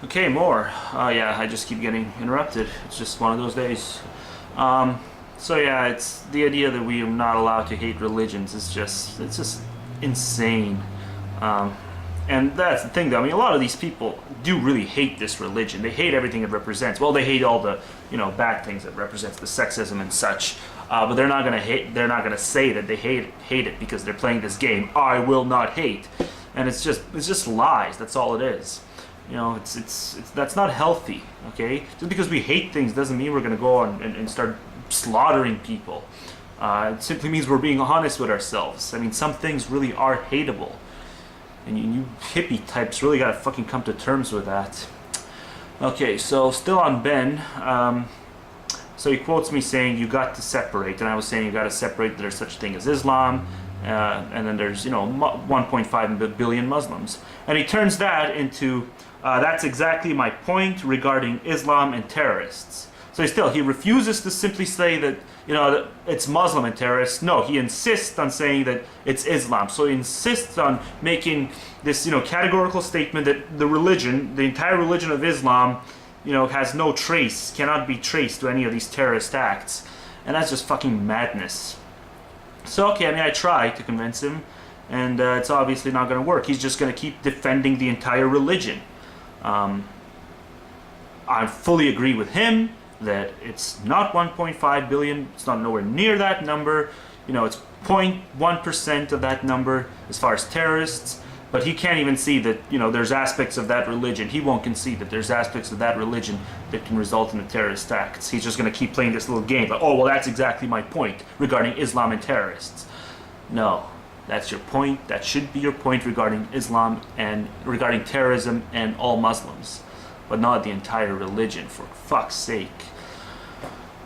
Okay, more. Yeah, I just keep getting interrupted. It's just one of those days. So yeah, it's the idea that we are not allowed to hate religions is it's just insane. And that's the thing, though. I mean, a lot of these people do really hate this religion. They hate everything it represents. Well, they hate all the, bad things it represents, the sexism and such. But they're not gonna hate. They're not gonna say that they hate it because they're playing this game. I will not hate, and it's just lies. That's all it is. That's not healthy. Okay, just because we hate things doesn't mean we're gonna go on and start slaughtering people. It simply means we're being honest with ourselves. I mean, some things really are hateable. And you hippie types really gotta fucking come to terms with that. Okay, so still on Ben. So he quotes me saying, "You got to separate," and I was saying you got to separate. That there's such a thing as Islam, and then there's 1.5 billion Muslims, and he turns that into that's exactly my point regarding Islam and terrorists. So he refuses to simply say that that it's Muslim and terrorists. No, he insists on saying that it's Islam. So he insists on making this categorical statement that the entire religion of Islam, has no trace, cannot be traced to any of these terrorist acts, and that's just fucking madness. So okay, I mean, I try to convince him, and it's obviously not going to work. He's just going to keep defending the entire religion. I fully agree with him that it's not 1.5 billion. It's not nowhere near that number. It's 0.1% of that number as far as terrorists. But he can't even see that there's aspects of that religion. He won't concede that there's aspects of that religion that can result in the terrorist acts. He's just going to keep playing this little game. But oh well, that's exactly my point regarding Islam and terrorists. No, that's your point. That should be your point regarding Islam and regarding terrorism and all Muslims, but not the entire religion, for fuck's sake.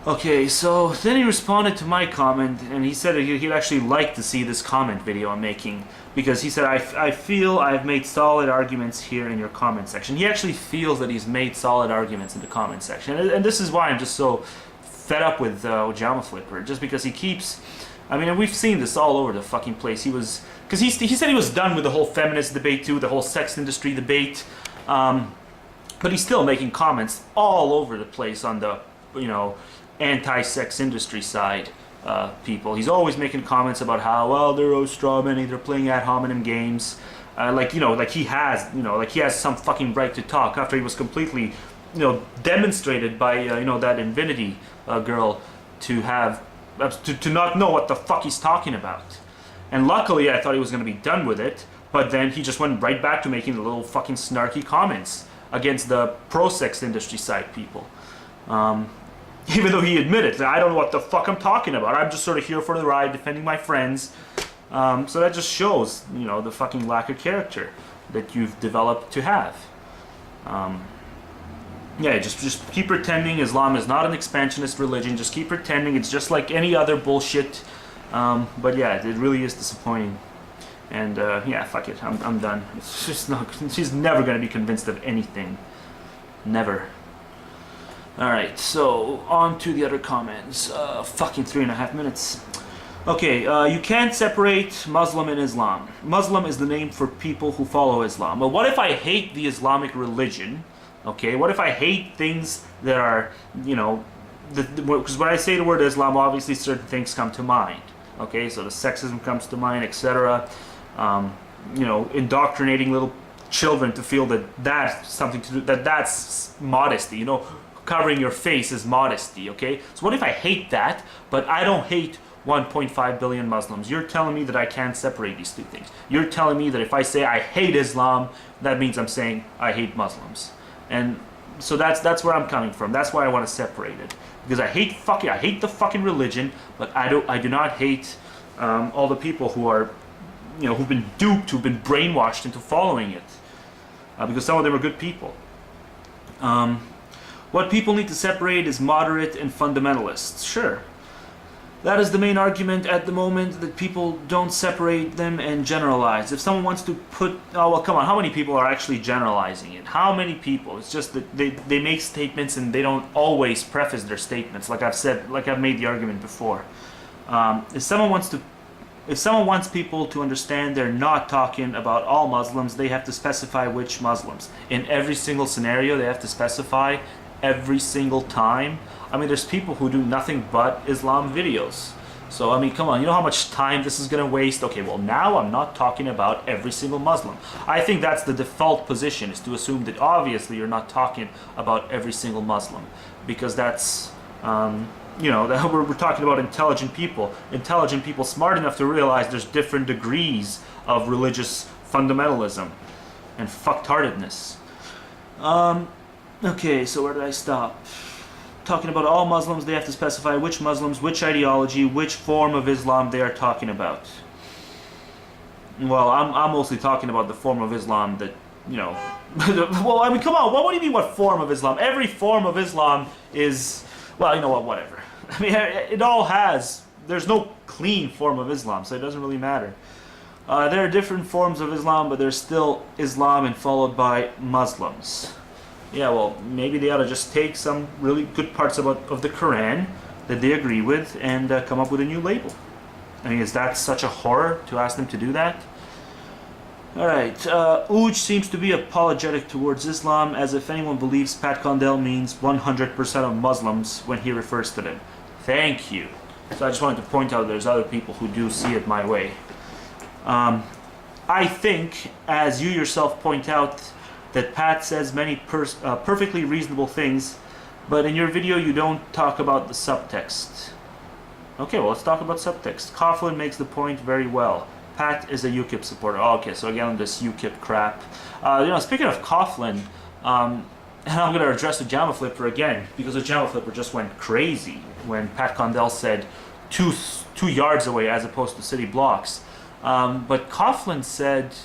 Okay, so then he responded to my comment, and he said he'd actually like to see this comment video I'm making, because he said, I feel I've made solid arguments here in your comment section. He actually feels that he's made solid arguments in the comment section, and this is why I'm just so fed up with Ojama Flipper, just because he keeps... I mean, we've seen this all over the fucking place. Because he said he was done with the whole feminist debate too, the whole sex industry debate, but he's still making comments all over the place on the, anti-sex industry side people. He's always making comments about how, well, they're all straw men, they're playing ad hominem games. Like he has some fucking right to talk after he was completely, demonstrated by, that Infinity girl to have, to not know what the fuck he's talking about. And luckily, I thought he was going to be done with it, but then he just went right back to making the little fucking snarky comments against the pro-sex industry side people. Even though he admitted that I don't know what the fuck I'm talking about. I'm just sort of here for the ride, defending my friends. So that just shows, the fucking lack of character that you've developed to have. Yeah, just keep pretending Islam is not an expansionist religion. Just keep pretending it's just like any other bullshit. But yeah, it really is disappointing. And yeah, fuck it, I'm done. It's just not. She's never gonna be convinced of anything. Never. Alright, so on to the other comments. Fucking 3.5 minutes. Okay, you can't separate Muslim and Islam. Muslim is the name for people who follow Islam. But what if I hate the Islamic religion? Okay, what if I hate things that are, because when I say the word Islam, obviously certain things come to mind. Okay, so the sexism comes to mind, etc. Indoctrinating little children to feel that that's something to do, that's modesty, covering your face is modesty, okay? So what if I hate that, but I don't hate 1.5 billion Muslims? You're telling me that I can't separate these two things. You're telling me that if I say I hate Islam, that means I'm saying I hate Muslims. And so that's where I'm coming from. That's why I want to separate it. Because I hate the fucking religion, but I do not hate all the people who are, who've been duped, who've been brainwashed into following it. Because some of them are good people. What people need to separate is moderate and fundamentalists. Sure. That is the main argument at the moment, that people don't separate them and generalize. If someone wants to put... Oh, well, come on. How many people are actually generalizing it? How many people? It's just that they make statements and they don't always preface their statements. Like I've made the argument before. If someone wants to if someone wants people to understand they're not talking about all Muslims, they have to specify which Muslims. In every single scenario, they have to specify every single time. I mean, there's people who do nothing but Islam videos. So, I mean, come on, you know how much time this is going to waste? Okay, well, now I'm not talking about every single Muslim. I think that's the default position, is to assume that obviously you're not talking about every single Muslim. Because that's, you know, that we're talking about intelligent people smart enough to realize there's different degrees of religious fundamentalism and fucktardedness. Okay, so where did I stop? Talking about all Muslims, they have to specify which Muslims, which ideology, which form of Islam they are talking about. Well, I'm mostly talking about the form of Islam that, you know, well, I mean, come on, what do you mean what form of Islam? Every form of Islam is, well, you know what, whatever. I mean, it all has, there's no clean form of Islam, so it doesn't really matter. There are different forms of Islam, but there's still Islam and followed by Muslims. Yeah, well, maybe they ought to just take some really good parts of the Quran that they agree with and come up with a new label. I mean, is that such a horror to ask them to do that? Alright, Uj seems to be apologetic towards Islam, as if anyone believes Pat Condell means 100% of Muslims when he refers to them. Thank you. So I just wanted to point out there's other people who do see it my way. I think, as you yourself point out, that Pat says many perfectly reasonable things, but in your video you don't talk about the subtext. Okay, well, let's talk about subtext. Coughlin makes the point very well. Pat is a UKIP supporter. Oh, okay, so again, this UKIP crap. You know, speaking of Coughlin, and I'm going to address the JAMA Flipper again, because the JAMA Flipper just went crazy when Pat Condell said 2 yards away as opposed to city blocks. But Coughlin said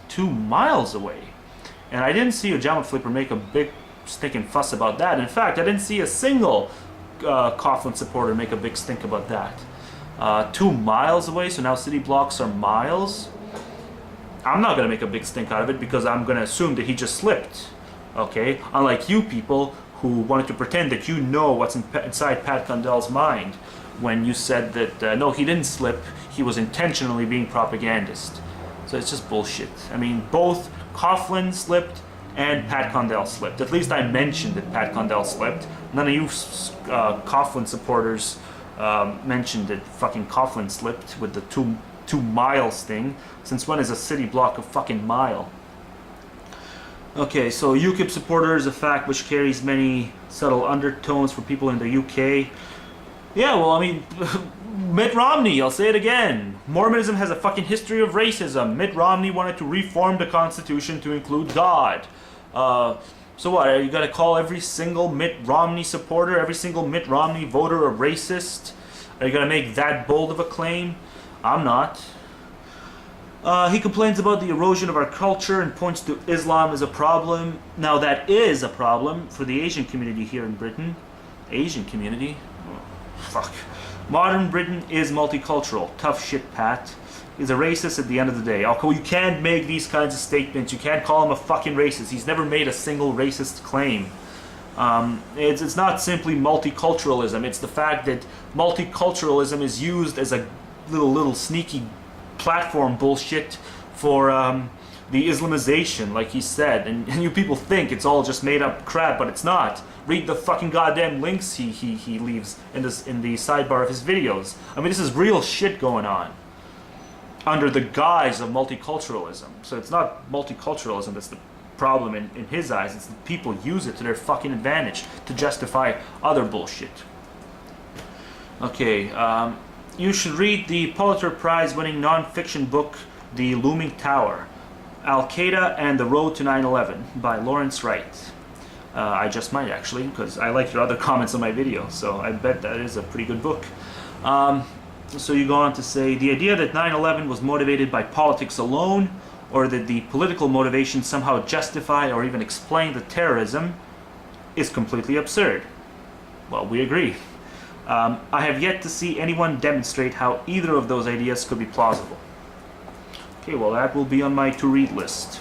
2 miles away. And I didn't see a JAMA Flipper make a big stinking fuss about that. In fact, I didn't see a single Coughlin supporter make a big stink about that. 2 miles away, so now city blocks are miles. I'm not going to make a big stink out of it because I'm going to assume that he just slipped. Okay? Unlike you people who wanted to pretend that you know what's inside Pat Condell's mind when you said that, no, he didn't slip, he was intentionally being propagandist. So it's just bullshit. I mean, both Coughlin slipped and Pat Condell slipped. At least I mentioned that Pat Condell slipped. None of you Coughlin supporters mentioned that fucking Coughlin slipped with the 2 miles thing. Since when is a city block a fucking mile? Okay, so UKIP supporter is a fact which carries many subtle undertones for people in the UK. Yeah, well, I mean, Mitt Romney, I'll say it again. Mormonism has a fucking history of racism. Mitt Romney wanted to reform the Constitution to include God. So what, are you gonna call every single Mitt Romney supporter, every single Mitt Romney voter a racist? Are you gonna make that bold of a claim? I'm not. He complains about the erosion of our culture and points to Islam as a problem. Now that is a problem for the Asian community here in Britain. Asian community? Oh, fuck. Modern Britain is multicultural. Tough shit, Pat. He's a racist at the end of the day. You can't make these kinds of statements. You can't call him a fucking racist. He's never made a single racist claim. It's not simply multiculturalism. It's the fact that multiculturalism is used as a little sneaky platform bullshit for the Islamization, like he said. And you people think it's all just made up crap, but it's not. Read the fucking goddamn links he leaves in the sidebar of his videos. I mean, this is real shit going on under the guise of multiculturalism. So it's not multiculturalism that's the problem in his eyes. It's that people use it to their fucking advantage to justify other bullshit. Okay, you should read the Pulitzer Prize winning non-fiction book, The Looming Tower, Al-Qaeda and the Road to 9/11 by Lawrence Wright. I just might actually, because I like your other comments on my video, so I bet that is a pretty good book. So you go on to say, the idea that 9/11 was motivated by politics alone, or that the political motivation somehow justify or even explain the terrorism, is completely absurd. Well, we agree. I have yet to see anyone demonstrate how either of those ideas could be plausible. Okay, well, that will be on my to-read list.